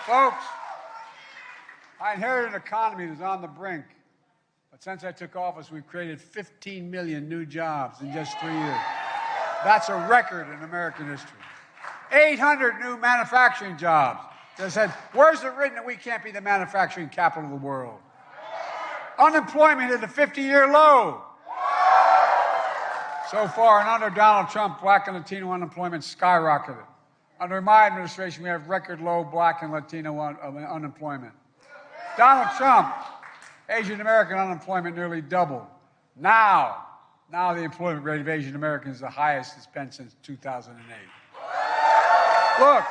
Folks, I inherited an economy that's on the brink. But since I took office, we've created 15 million new jobs in just 3 years. That's a record in American history. 800 new manufacturing jobs. They said, where's it written that we can't be the manufacturing capital of the world? Unemployment at a 50-year low. So far, and under Donald Trump, Black and Latino unemployment skyrocketed. Under my administration, we have record low Black and Latino unemployment. Donald Trump, Asian American unemployment nearly doubled. Now the employment rate of Asian Americans is the highest it's been since 2008. Look,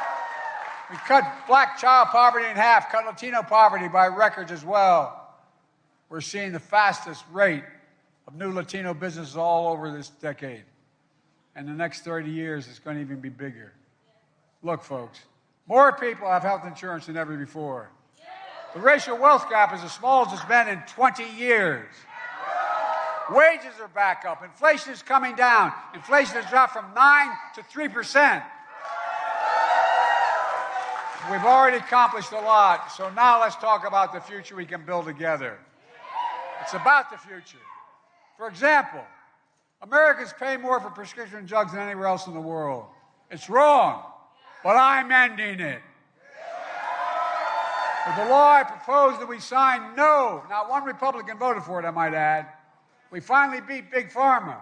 we cut Black child poverty in half, cut Latino poverty by records as well. We're seeing the fastest rate of new Latino businesses all over this decade. And the next 30 years, it's going to even be bigger. Look, folks, more people have health insurance than ever before. The racial wealth gap is as small as it's been in 20 years. Wages are back up. Inflation is coming down. Inflation has dropped from 9 to 3%. We've already accomplished a lot, so now let's talk about the future we can build together. It's about the future. For example, Americans pay more for prescription drugs than anywhere else in the world. It's wrong, but I'm ending it. With the law I proposed that we signed, no, not one Republican voted for it, I might add. We finally beat Big Pharma.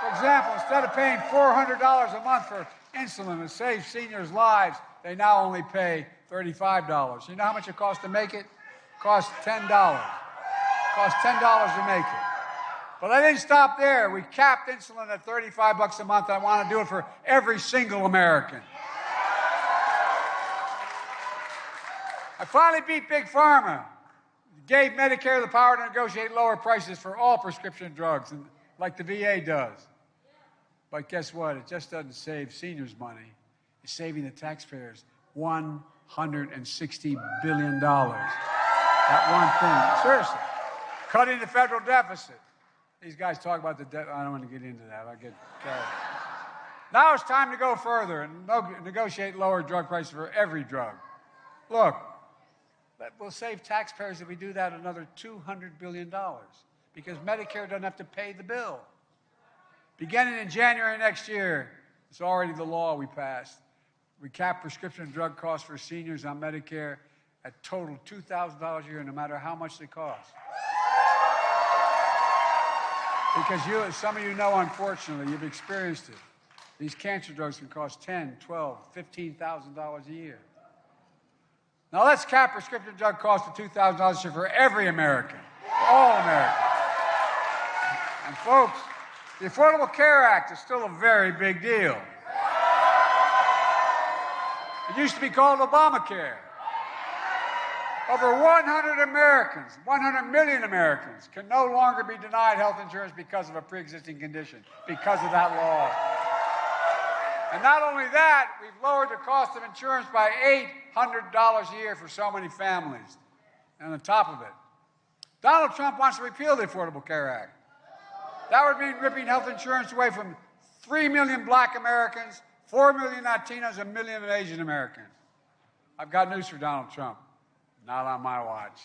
For example, instead of paying $400 a month for insulin to save seniors' lives, they now only pay $35. You know how much it costs to make it? It costs $10. It costs $10 to make it. But I didn't stop there. We capped insulin at $35 a month. I want to do it for every single American. I finally beat Big Pharma. Gave Medicare the power to negotiate lower prices for all prescription drugs, like the VA does. But guess what? It just doesn't save seniors money. It's saving the taxpayers $160 billion. That one thing. Seriously. Cutting the federal deficit. These guys talk about the debt. I don't want to get into that. I'll get carried. Now it's time to go further and negotiate lower drug prices for every drug. Look, we'll save taxpayers if we do that another $200 billion because Medicare doesn't have to pay the bill. Beginning in January next year, it's already the law we passed. We cap prescription drug costs for seniors on Medicare at total $2,000 a year, no matter how much they cost. Because some of you know, unfortunately, you've experienced it. These cancer drugs can cost $10,000, $12,000, $15,000 a year. Now let's cap prescription drug costs to $2,000 a year for every American, for all Americans. And folks, the Affordable Care Act is still a very big deal. It used to be called Obamacare. Over 100 million Americans can no longer be denied health insurance because of a pre-existing condition, because of that law. And not only that, we've lowered the cost of insurance by $800 a year for so many families. And on top of it, Donald Trump wants to repeal the Affordable Care Act. That would mean ripping health insurance away from 3 million Black Americans, 4 million Latinos, and 1 million Asian Americans. I've got news for Donald Trump. Not on my watch.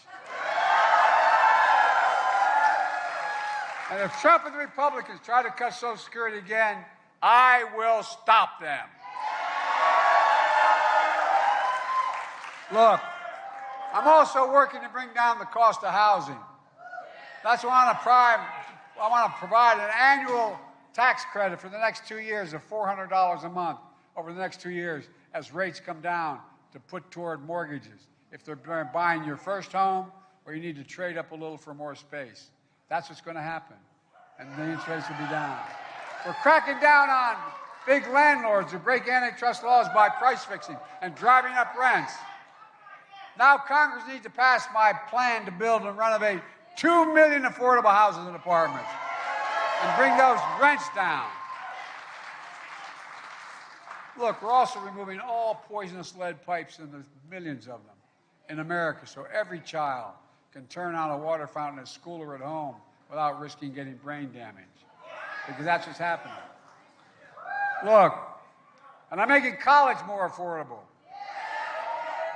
And if Trump and the Republicans try to cut Social Security again, I will stop them. Look, I'm also working to bring down the cost of housing. That's why I want to provide an annual tax credit for the next 2 years of $400 a month over the next 2 years as rates come down to put toward mortgages. If they're buying your first home or you need to trade up a little for more space. That's what's going to happen. And the interest rates will be down. We're cracking down on big landlords who break antitrust laws by price fixing and driving up rents. Now Congress needs to pass my plan to build and renovate 2 million affordable houses and apartments and bring those rents down. Look, we're also removing all poisonous lead pipes, and there's millions of them in America, so every child can turn on a water fountain at school or at home without risking getting brain damage, because that's what's happening. Look, and I'm making college more affordable.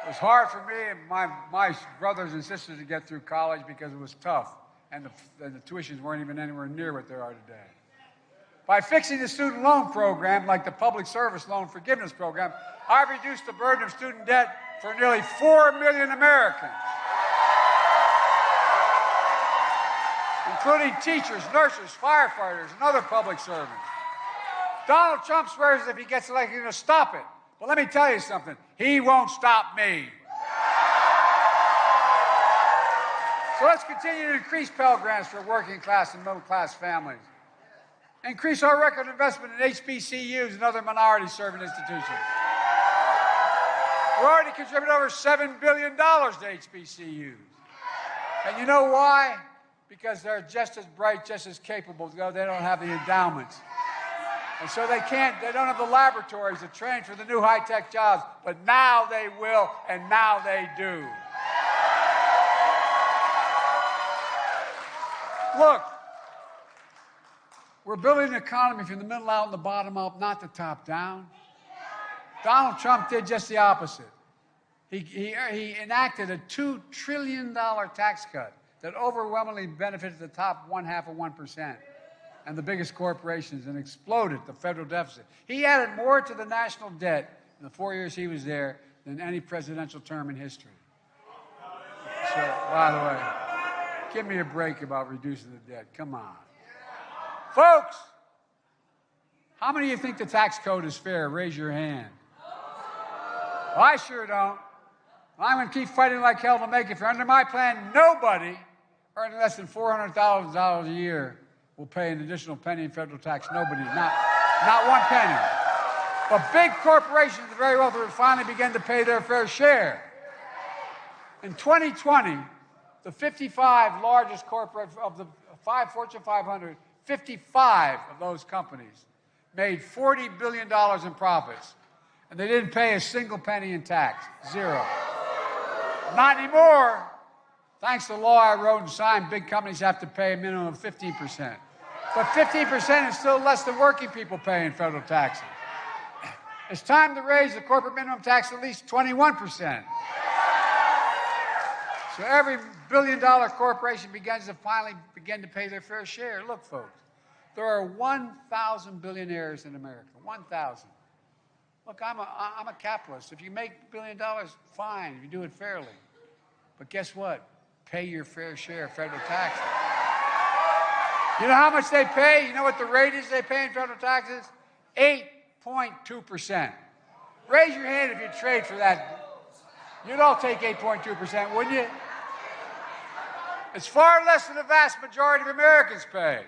It was hard for me and my brothers and sisters to get through college because it was tough, and the tuitions weren't even anywhere near what they are today. By fixing the student loan program, like the Public Service Loan Forgiveness Program, I've reduced the burden of student debt for nearly 4 million Americans, including teachers, nurses, firefighters, and other public servants. Donald Trump swears if he gets elected, he's going to stop it. But let me tell you something. He won't stop me. So let's continue to increase Pell Grants for working class and middle class families. Increase our record investment in HBCUs and other minority-serving institutions. We're already contributing over $7 billion to HBCUs. And you know why? Because they're just as bright, just as capable. They don't have the endowments. And so they don't have the laboratories to train for the new high-tech jobs. But now they will, and now they do. Look, we're building an economy from the middle out and the bottom up, not the top down. Donald Trump did just the opposite. He enacted a $2 trillion tax cut that overwhelmingly benefited the top 0.5% and the biggest corporations and exploded the federal deficit. He added more to the national debt in the 4 years he was there than any presidential term in history. So, by the way, give me a break about reducing the debt. Come on. Folks, how many of you think the tax code is fair? Raise your hand. Well, I sure don't. I'm going to keep fighting like hell to make it fair. Under my plan, nobody earning less than $400,000 a year will pay an additional penny in federal tax. Nobody, not one penny. But big corporations, the very wealthy, will finally begin to pay their fair share. In 2020, the 55 largest corporations of the Fortune 500, 55 of those companies made $40 billion in profits, and they didn't pay a single penny in tax. Zero. Not anymore. Thanks to the law I wrote and signed, big companies have to pay a minimum of 15%. But 15% is still less than working people pay in federal taxes. It's time to raise the corporate minimum tax to at least 21%. So every billion-dollar corporation begins to finally begin to pay their fair share. Look, folks, there are 1,000 billionaires in America. 1,000. Look, I'm a capitalist. If you make $1 billion, fine. If you do it fairly. But guess what? Pay your fair share of federal taxes. You know how much they pay? You know what the rate is they pay in federal taxes? 8.2%. Raise your hand if you trade for that. You'd all take 8.2%, wouldn't you? It's far less than the vast majority of Americans pay.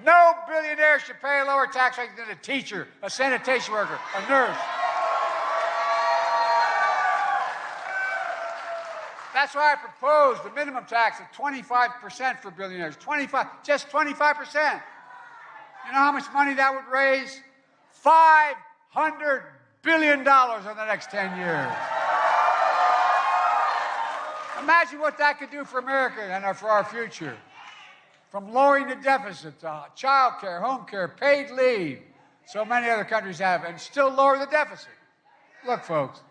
No billionaire should pay a lower tax rate than a teacher, a sanitation worker, a nurse. That's why I proposed the minimum tax of 25% for billionaires. Just 25%. You know how much money that would raise? $500 billion in the next 10 years. Imagine what that could do for America and for our future. From lowering the deficit to child care, home care, paid leave, so many other countries have, and still lower the deficit. Look, folks,